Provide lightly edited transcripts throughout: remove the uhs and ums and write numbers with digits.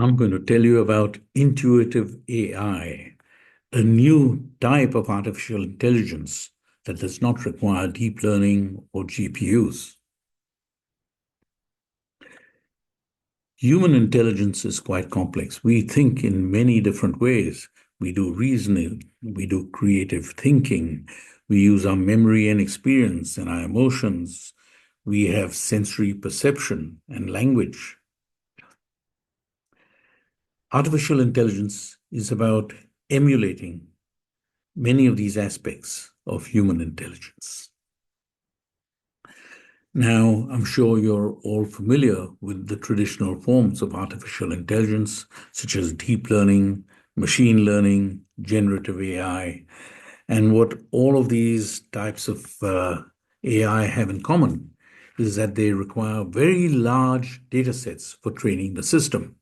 I'm going to tell you about intuitive AI, a new type of artificial intelligence that does not require deep learning or GPUs. Human intelligence is quite complex. We think in many different ways. We do reasoning, we do creative thinking, we use our memory and experience and our emotions. We have sensory perception and language. Artificial intelligence is about emulating many of these aspects of human intelligence. Now, I'm sure you're all familiar with the traditional forms of artificial intelligence, such as deep learning, machine learning, generative AI. And what all of these types of AI have in common is that they require very large data sets for training the system,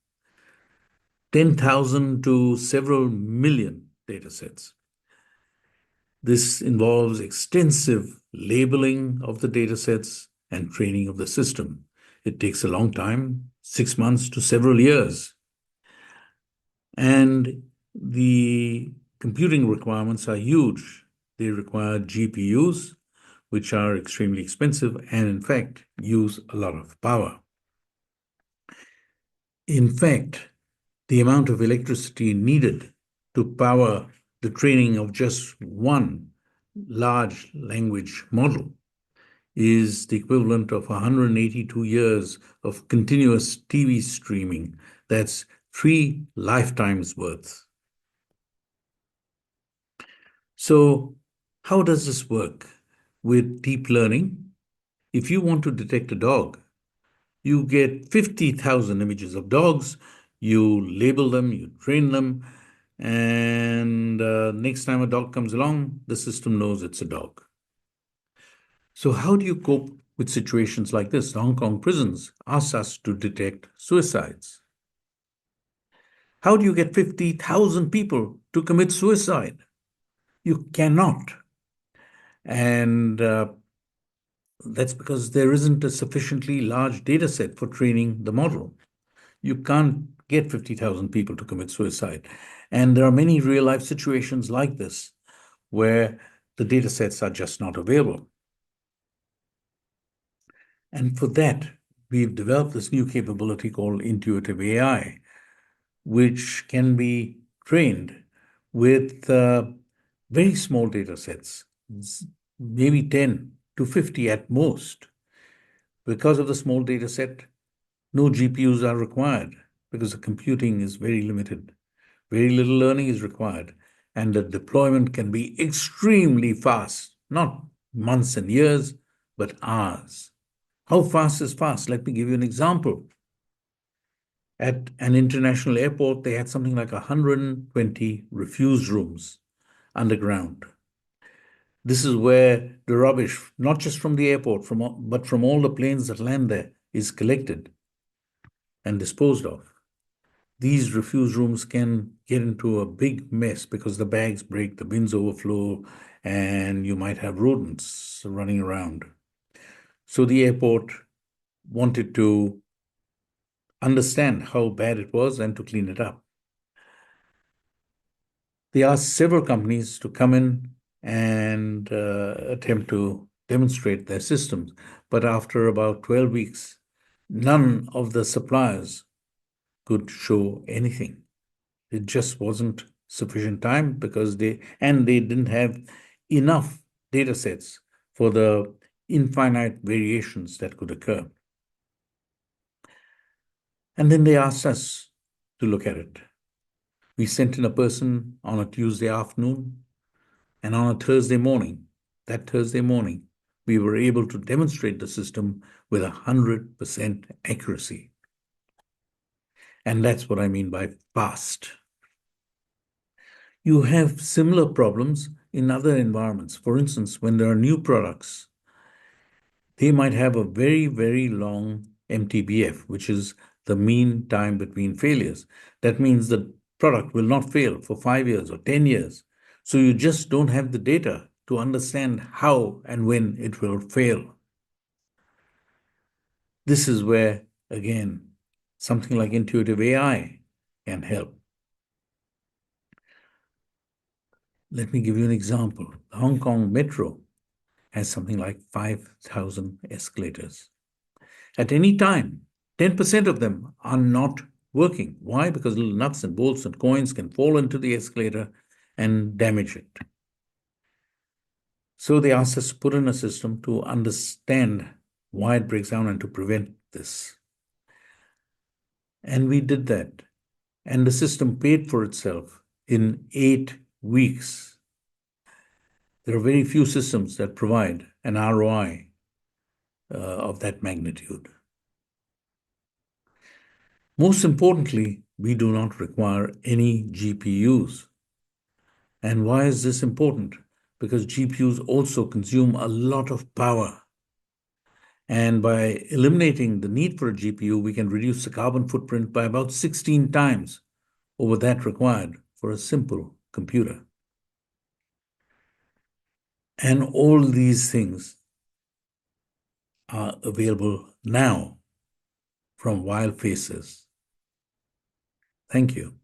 10,000 to several million data sets. This involves extensive labeling of the datasets and training of the system. It takes a long time, 6 months to several years. And the computing requirements are huge. They require GPUs, which are extremely expensive and, in fact, use a lot of power. In fact, the amount of electricity needed to power the training of just one large language model is the equivalent of 182 years of continuous TV streaming. That's 3 lifetimes worth. So, how does this work? With deep learning, if you want to detect a dog, you get 50,000 images of dogs, you label them, you train them, and next time a dog comes along, the system knows it's a dog. So how do you cope with situations like this? Hong Kong prisons ask us to detect suicides. How do you get 50,000 people to commit suicide? You cannot. And that's because there isn't a sufficiently large data set for training the model. You can't get 50,000 people to commit suicide. And there are many real life situations like this where the data sets are just not available. And for that, we've developed this new capability called intuitive AI, which can be trained with very small data sets, maybe 10 to 50 at most. Because of the small data set, no GPUs are required because the computing is very limited. Very little learning is required, and the deployment can be extremely fast, not months and years, but hours. How fast is fast? Let me give you an example. At an international airport, they had something like 120 refuse rooms underground. This is where the rubbish, not just from the airport, but from all the planes that land there, is collected and disposed of. These refuse rooms can get into a big mess because the bags break, the bins overflow, and you might have rodents running around. So the airport wanted to understand how bad it was and to clean it up. They asked several companies to come in and attempt to demonstrate their systems. But after about 12 weeks, none of the suppliers could show anything. It just wasn't sufficient time because they didn't have enough data sets for the infinite variations that could occur. And then they asked us to look at it. We sent in a person on a Tuesday afternoon, and on a Thursday morning, we were able to demonstrate the system with 100% accuracy. And that's what I mean by fast. You have similar problems in other environments. For instance, when there are new products, they might have a very, very long MTBF, which is the mean time between failures. That means the product will not fail for 5 years or 10 years. So you just don't have the data to understand how and when it will fail. This is where, again, something like intuitive AI can help. Let me give you an example. The Hong Kong Metro has something like 5,000 escalators. At any time, 10% of them are not working. Why? Because little nuts and bolts and coins can fall into the escalator and damage it. So they asked us to put in a system to understand why it breaks down and to prevent this. And we did that. And the system paid for itself in 8 weeks. There are very few systems that provide an ROI of that magnitude. Most importantly, we do not require any GPUs. And why is this important? Because GPUs also consume a lot of power. And by eliminating the need for a GPU, we can reduce the carbon footprint by about 16 times over that required for a simple computer. And all these things are available now from WildFaces. Thank you.